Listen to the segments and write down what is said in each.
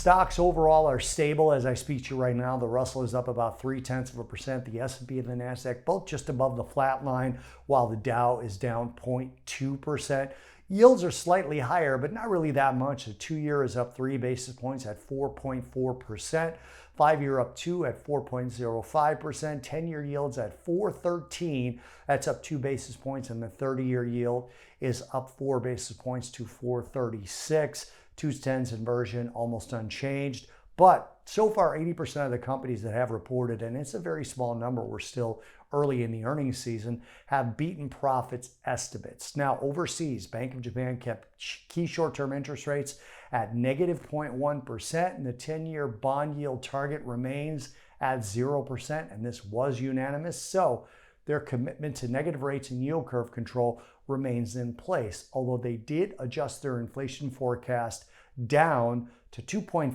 Stocks overall are stable as I speak to you right now. The Russell is up about 0.3%. The S&P and the Nasdaq both just above the flat line, while the Dow is down 0.2%. Yields are slightly higher, but not really that much. The 2-year is up 3 basis points at 4.4%. 5-year up 2 at 4.05%. 10-year yields at 4.13. That's up 2 basis points, and the 30-year yield is up 4 basis points to 4.36. 2s10s inversion almost unchanged. But so far, 80% of the companies that have reported, and it's a very small number, we're still early in the earnings season, have beaten profits estimates. Now, overseas, Bank of Japan kept key short-term interest rates at negative 0.1%, and the 10-year bond yield target remains at 0%, and this was unanimous. So their commitment to negative rates and yield curve control remains in place, although they did adjust their inflation forecast down to 2.4%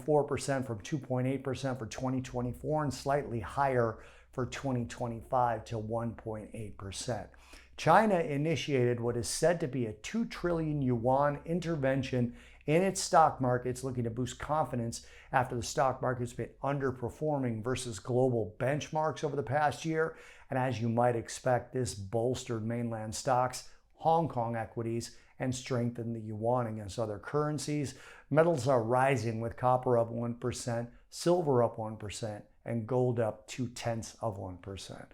from 2.8% for 2024 and slightly higher for 2025 to 1.8%. China initiated what is said to be a 2 trillion yuan intervention in its stock markets, looking to boost confidence after the stock market's been underperforming versus global benchmarks over the past year. And as you might expect, this bolstered mainland stocks, Hong Kong equities, and strengthened the yuan against other currencies. Metals are rising, with copper up 1%, silver up 1%, and gold up 0.2%.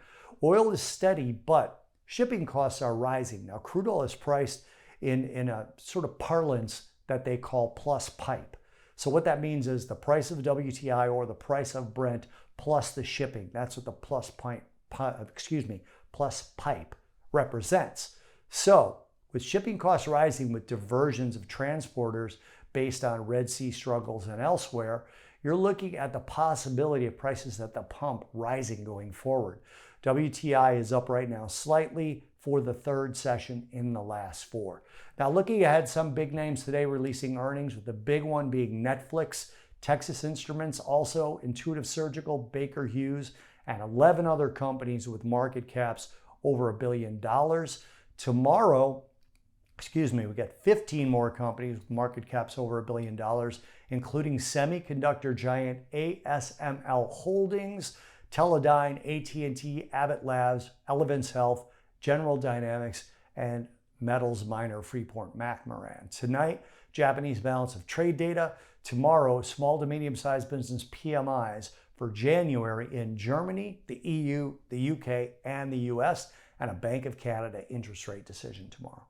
Oil is steady, but shipping costs are rising. Now, crude oil is priced in a sort of parlance that they call plus pipe. So what that means is the price of WTI or the price of Brent plus the shipping. That's what the plus pipe represents. So with shipping costs rising, with diversions of transporters based on Red Sea struggles and elsewhere, you're looking at the possibility of prices at the pump rising going forward. WTI is up right now slightly for the third session in the last 4. Now, looking ahead, some big names today releasing earnings, with the big one being Netflix, Texas Instruments, also Intuitive Surgical, Baker Hughes, and 11 other companies with market caps over $1 billion. Tomorrow, we got 15 more companies with market caps over $1 billion, including semiconductor giant ASML Holdings, Teledyne, AT&T, Abbott Labs, Elevance Health, General Dynamics, and metals miner Freeport-McMoRan. Tonight, Japanese balance of trade data. Tomorrow, small to medium-sized business PMIs for January in Germany, the EU, the UK, and the US, and a Bank of Canada interest rate decision tomorrow.